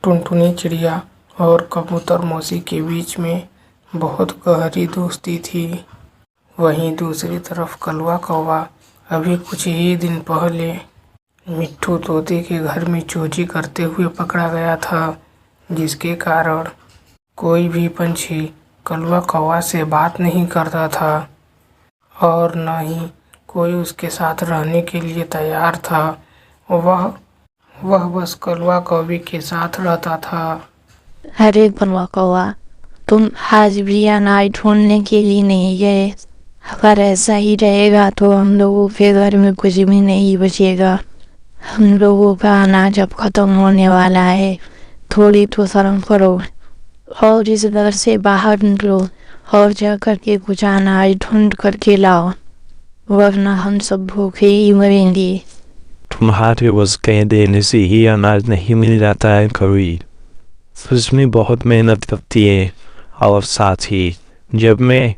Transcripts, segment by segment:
टुनटुनी चिड़िया और कबूतर मौसी के बीच में बहुत गहरी दोस्ती थी। वहीं दूसरी तरफ कलवा कौवा अभी कुछ ही दिन पहले मिट्ठू तोते के घर में चोरी करते हुए पकड़ा गया था, जिसके कारण कोई भी पंछी कलवा कौवा से बात नहीं करता था और न ही कोई उसके साथ रहने के लिए तैयार था। वह बस कलवा कौवे के साथ रहता था। अरे कलवा कौवा, तुम आज भी अनाज ढूंढने के लिए नहीं गए? अगर ऐसा ही रहेगा तो हम लोगों के घर में कुछ भी नहीं बचेगा। हम लोगों का अनाज अब खत्म होने वाला है। थोड़ी तो शर्म करो और इस घर से बाहर निकलो और जा करके कुछ अनाज ढूंढ करके लाओ, वरना हम सब भूखे ही मरेंगे। तुम्हारे उसके देने से ही अनाज नहीं मिल जाता है कभी। उसमें बहुत मेहनत लगती है और साथ ही जब मैं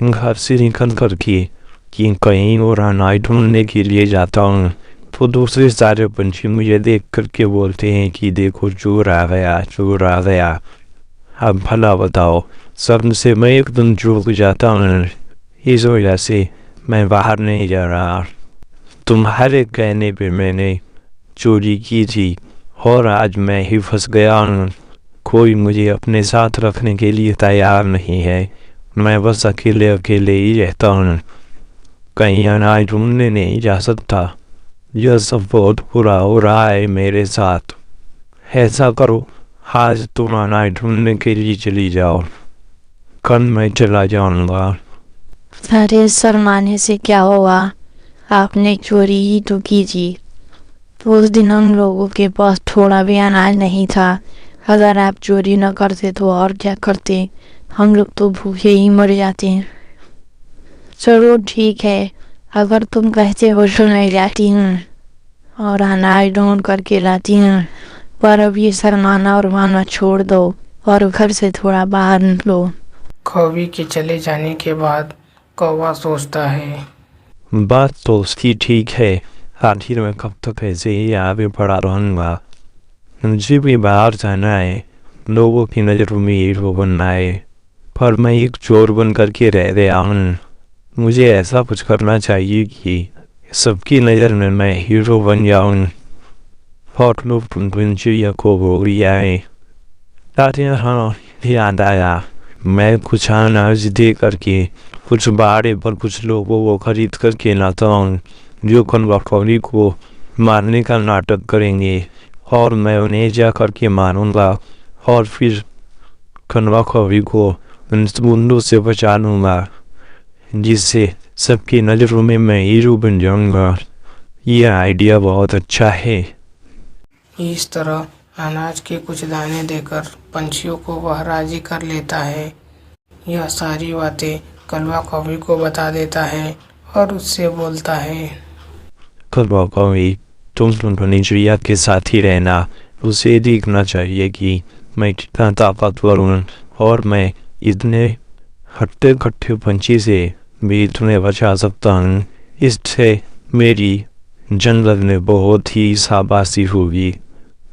घर से निकल कर के कहीं और अनाज ढूंढने के लिए जाता हूँ तो दूसरे सारे पंछी मुझे देख करके बोलते हैं कि देखो चोर आ गया, चोर आ गया। अब भला बताओ, शर्म से मैं एकदम चूक जाता हूँ। इस वजह से मैं बाहर नहीं जा रहा। तुम्हारे कहने पे मैंने चोरी की थी और आज मैं ही फंस गया हूँ। कोई मुझे अपने साथ रखने के लिए तैयार नहीं है। मैं बस अकेले ही रहता हूँ, कहीं अनाज ढूंढने नहीं जा सकता। यह सब बहुत बुरा हो रहा है मेरे साथ। ऐसा करो, आज तुम अनाज ढूंढने के लिए चली जाओ, कल मैं चला जाऊंगा। अरे शर्माने से क्या हुआ? आपने चोरी ही तो की थी। उस दिन हम लोगों के पास थोड़ा भी अनाज नहीं था। अगर आप चोरी न करते तो और क्या करते? हम लोग तो भूखे ही मर जाते हैं। चलो ठीक है, अगर तुम कहते हो तो मैं जाती हूँ और अनाज ढूंढ करके लाती हूँ, पर अब ये शर्माना और माना छोड़ दो और घर से थोड़ा बाहर निकलो। कौवे के चले जाने के बाद कौवा सोचता है, बात तो उसकी ठीक है। आखिर में कब तक ऐसे ही आगे पड़ा रहूँगा? मुझे भी बाहर जाना है, लोगों की नज़रों में हीरो बनना है, पर मैं एक चोर बन करके रह गया हूँ। मुझे ऐसा कुछ करना चाहिए कि सबकी नज़र में मैं हीरो बन जाऊँ और लोग चिड़िया को बोल आए। हाँ, याद आया, मैं कुछ अनाज दे करके कुछ बाड़े पर कुछ लोगों को खरीद करके लाता हूँ जो कलवा कौवे को मारने का नाटक करेंगे और मैं उन्हें जा करके मारूंगा और फिर कलवा कौवे को उन बूंदों से बचा लूँगा, जिससे सबकी नज़रों में मैं हीरो बन जाऊँगा। यह आइडिया बहुत अच्छा है। इस तरह अनाज के कुछ दाने देकर पंछियों को वह राजी कर लेता है। यह सारी बातें कलवा कौवे को बता देता है और उससे बोलता है, कलवा कौवे, तुम टुनटुनी चिड़िया के साथ ही रहना। उसे देखना चाहिए कि मैं कितना ताकतवर हूँ और मैं इतने हट्टे कट्टे पंछी से भी तुम्हें बचा सकता हूँ। इससे मेरी जंगल में बहुत ही शाबाशी होगी।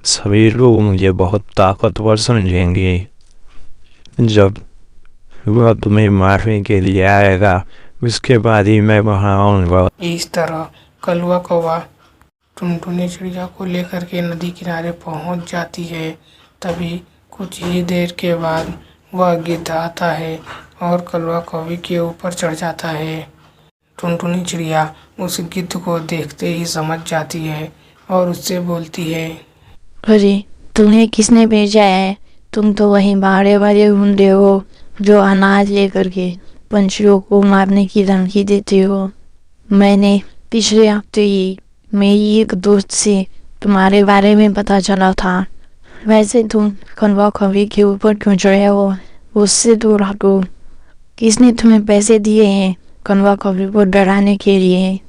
सभी लोग मुझे बहुत ताकतवर समझेंगे। जब वह तुम्हें मारने के लिए आएगा उसके बाद ही मैं वहाँ आऊँगा। इस तरह कलवा कौवा टुनटुनी चिड़िया को लेकर के नदी किनारे पहुंच जाती है। तभी कुछ ही देर के बाद वह गिद्ध आता है और कलवा कौवे के ऊपर चढ़ जाता है। टुनटुनी चिड़िया उस गिद्ध को देखते ही समझ जाती है और उससे बोलती है, अरे तुम्हें किसने भेजा है? तुम तो वहीं बाड़े वाले ढूंढे हो जो अनाज लेकर के पंछियों को मारने की धमकी देते हो। मैंने पिछले हफ्ते ही मेरी एक दोस्त से तुम्हारे बारे में पता चला था। वैसे तुम कलवा कौवे के ऊपर क्यों चढ़े हो? उससे दूर हटो। किसने तुम्हें पैसे दिए हैं कलवा कौवे को डराने के लिए?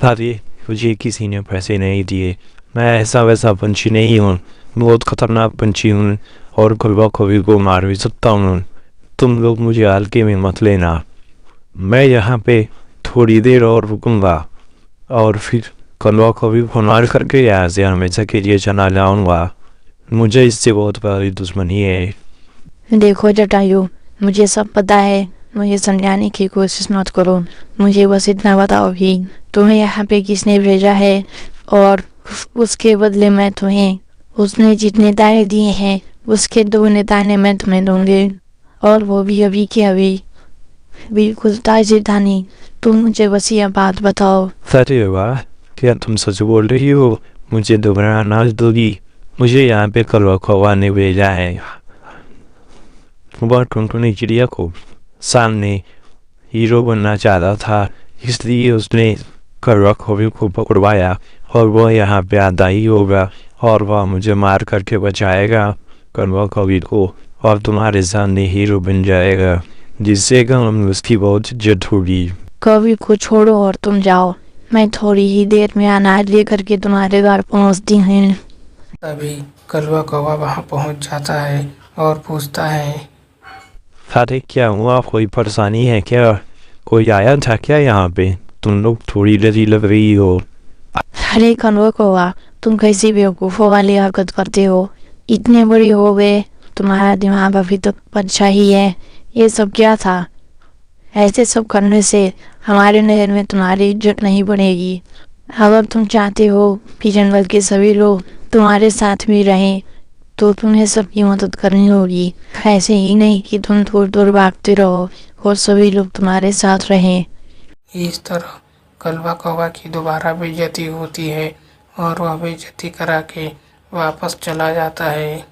अरे मुझे किसी ने पैसे नहीं दिए। मैं ऐसा वैसा पंछी नहीं हूँ, बहुत खतरनाक पंछी हूँ और कलवा कौवे को मार भी सकता हूँ। तुम लोग मुझे हल्के में मत लेना। मैं यहाँ पे थोड़ी देर और रुकूंगा और फिर कलवा कौवे को मार करके यहाँ से हमेशा के लिए चला जाऊँगा। मुझे इससे बहुत बड़ी दुश्मनी है। देखो जटायु, मुझे सब पता है, मुझे समझाने की कोशिश मत करो। मुझे बस इतना बताओ भी, तुम्हें यहाँ पे किसने भेजा है, और उसके बदले मैं तुम्हें उसने जितने दाने दिए हैं उसके 2 दाने मैं तुम्हें दूंगी, और वो भी अभी के अभी, बिल्कुल ताजे दाने। तुम मुझे बस यह बात बताओ। अरे वाह, क्या तुम सच बोल रही हो? मुझे दोबारा अनाज दोगी? मुझे यहाँ पे कलवा कौवा ने भेजा है। वह टुनटुनी चिड़िया को सामने हीरो बनना चाहता था, इसलिए उसने कलवा कौवे को पकड़वाया, और वह यहाँ पे आता ही होगा और वह मुझे मार करके बचाएगा कलवा कौवे को, और तुम्हारे सामने हीरो बन जाएगा, जिससे हम उसकी बहुत इज्जत होगी। कवि को छोड़ो और तुम जाओ, मैं थोड़ी ही देर में अनाज लेकर के तुम्हारे घर पहुँचती हूँ। तभी कलवा कौवा वहाँ पहुँच जाता है और पूछता है, अरे क्या हुआ, कोई परेशानी है क्या? कोई आया था क्या यहाँ पे? तुम लोग थोड़ी डरी लग रही हो। अरे कलवा कौवा, तुम कैसी बेवकूफ़ों वाली हरकत करते हो? इतने बड़ी हो गए, तुम्हारा दिमाग अभी तक अच्छा ही है। ये सब क्या था? ऐसे सब करने से हमारे नहर में तुम्हारी इज्जत नहीं बढ़ेगी। अगर तुम चाहते हो कि जंगल के सभी लोग तुम्हारे साथ भी रहें, तो तुम्हें सबकी मदद करनी होगी। ऐसे ही नहीं कि तुम दूर दूर भागते रहो और सभी लोग तुम्हारे साथ रहें। इस तरह कलवा कौवा की दोबारा बेइज्जती होती है और वह बेइज्जती करा के वापस चला जाता है।